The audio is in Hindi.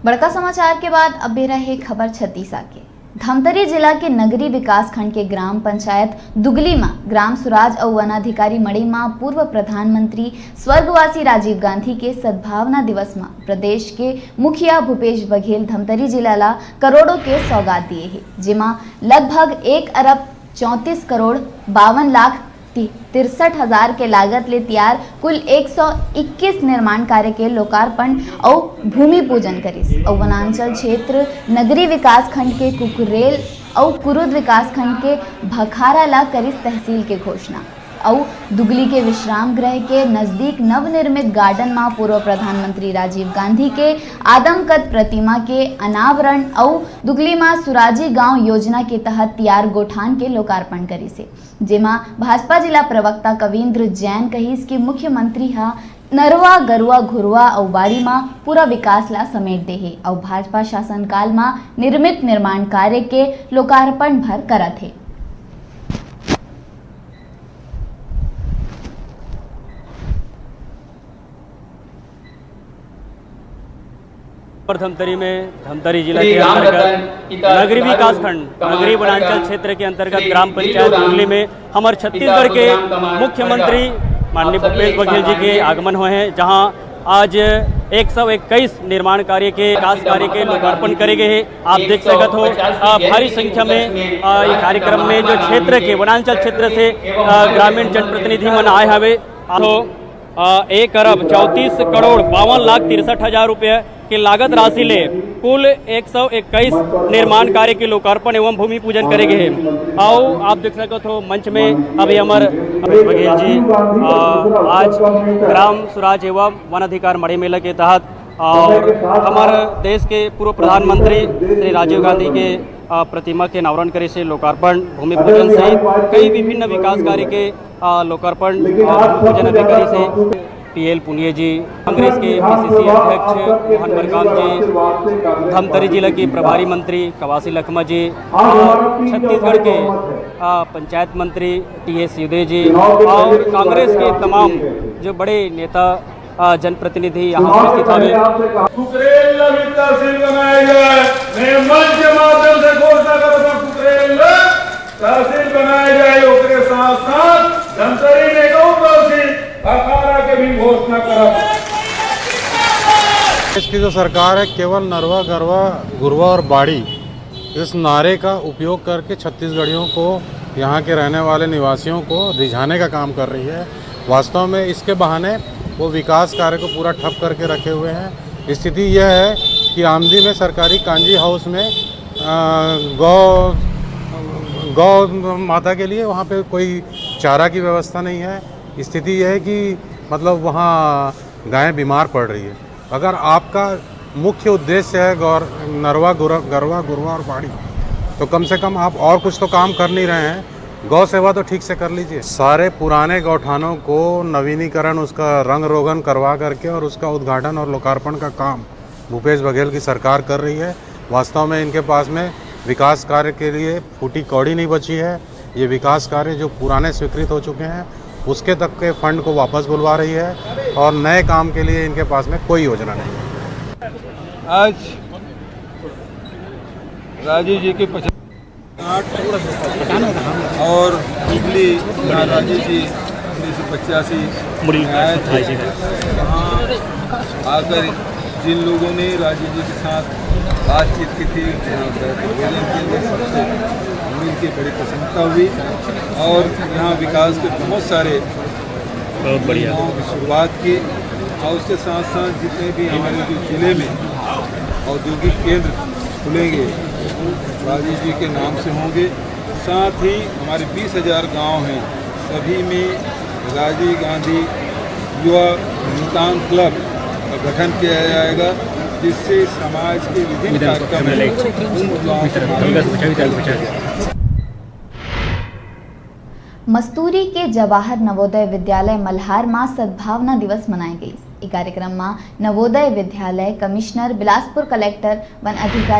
बड़का समाचार के बाद अब बेरा है खबर छत्तीसा के। धमतरी जिला के नगरी विकास खंड के ग्राम पंचायत दुगली में ग्राम सुराज और वनाधिकारी मड़ी में पूर्व प्रधानमंत्री स्वर्गवासी राजीव गांधी के सद्भावना दिवस में प्रदेश के मुखिया भूपेश बघेल धमतरी जिला ला करोड़ों के सौगात दिए हैं, जिमा लगभग 1 अरब 34 करोड़ 52 लाख 63,000 के लागत ले तैयार कुल 121 निर्माण कार्य के लोकार्पण और भूमि पूजन करिस। और वनांचल क्षेत्र नगरी विकास खंड के कुकुरेल और कुरुद विकास खंड के भखारा ला करिस तहसील के घोषणा। और दुगली के विश्राम गृह के नजदीक नवनिर्मित गार्डन में पूर्व प्रधानमंत्री राजीव गांधी के आदमकद प्रतिमा के अनावरण और दुगली में सुराजी गांव योजना के तहत तैयार गोठान के लोकार्पण करी से, जेमा भाजपा जिला प्रवक्ता कविंद्र जैन कहिस कि मुख्यमंत्री हा नरवा गरुआ घुरवा और बाड़ी में पूरा विकास ला समेट दे है और भाजपा शासनकाल में निर्मित निर्माण कार्य के लोकार्पण भर करत है। धमतरी में धमतरी जिला के अंतर्गत नगरी विकास खंड नगरी वनांचल क्षेत्र के अंतर्गत ग्राम पंचायत दुगली में हमारे छत्तीसगढ़ के मुख्यमंत्री माननीय भूपेश बघेल जी के आगमन हुए हैं, जहां आज 121 निर्माण कार्य के विकास कार्य के लोकार्पण करे गए हैं। आप देख सकते हो भारी संख्या में ये कार्यक्रम में जो क्षेत्र के वनांचल क्षेत्र से ग्रामीण जनप्रतिनिधि मन आए हवे। 1 अरब 34 करोड़ 52 लाख 63,000 रुपये की लागत राशि ले कुल 121 निर्माण कार्य के लोकार्पण एवं भूमि पूजन करे गए हैं। आओ आप देख सकते हो मंच में अभी हमारे बघेल जी आज ग्राम सुराज एवं वन अधिकार मड़ी मेला के तहत और हमारे देश के पूर्व प्रधानमंत्री श्री राजीव गांधी के प्रतिमा के अनावरण करे से लोकार्पण भूमि पूजन सहित कई विभिन्न विकास कार्य के लोकार्पण पूजन अधिकारी से पीएल पुनिया जी, कांग्रेस के पीसीसी अध्यक्ष मोहन मरकाम जी, धमतरी जिला के प्रभारी मंत्री कवासी लखमा जी और छत्तीसगढ़ के पंचायत मंत्री टीएस युदे जी और कांग्रेस के तमाम जो बड़े नेता जनप्रतिनिधि यहाँ उपस्थित हैं। कुकरेल तहसील बनाया जाए, मैं मंच के माध्यम से घोषणा करता हूं कुकरेल तहसील बनाया जाए। उसके साथ साथ धमतरी ने गौ तहसील भखारा के भी घोषणा करा। देश की जो सरकार है केवल नरवा गरवा गुरवा और बाड़ी इस नारे का उपयोग करके छत्तीसगढ़ियों को, यहाँ के रहने वाले निवासियों को रिझाने का काम कर रही है। वास्तव में इसके बहाने वो विकास कार्य को पूरा ठप करके रखे हुए हैं। स्थिति यह है कि आमदी में सरकारी कांजी हाउस में गौ माता के लिए वहाँ पे कोई चारा की व्यवस्था नहीं है। स्थिति यह है कि मतलब वहाँ गायें बीमार पड़ रही है। अगर आपका मुख्य उद्देश्य है नरवा गरवा गुरवा और बाड़ी, तो कम से कम आप और कुछ तो काम कर नहीं रहे हैं। गौ सेवा तो ठीक से कर लीजिए। सारे पुराने गौठानों को नवीनीकरण, उसका रंग रोगन करवा करके और उसका उद्घाटन और लोकार्पण का काम भूपेश बघेल की सरकार कर रही है। वास्तव में इनके पास में विकास कार्य के लिए फूटी कौड़ी नहीं बची है। ये विकास कार्य जो पुराने स्वीकृत हो चुके हैं उसके तक के फंड को वापस बुलवा रही है और नए काम के लिए इनके पास में कोई योजना नहीं है। आज राजीव जी के 50 और दुगली राजीव जी 1985 आए थे। वहाँ आकर जिन लोगों ने राजीव जी के साथ बातचीत की थी, सबसे मिलकर बड़ी प्रसन्नता हुई और यहाँ विकास के बहुत सारे बढ़िया की शुरुआत की। और उसके साथ साथ जितने भी हमारे जो जिले में औद्योगिक केंद्र खुलेंगे राजीव जी के नाम से होंगे। साथ ही हमारे 20,000 गांव हैं, सभी में राजीव गांधी युवा नितान क्लब का गठन किया जाएगा, जिससे समाज के विभिन्न कार्यक्रम मस्तूरी के जवाहर नवोदय विद्यालय मल्हार में सद्भावना दिवस मनाई गई। इस कार्यक्रम में Navodaya Vidyalaya commissioner, Bilaspur collector, one अधिकारी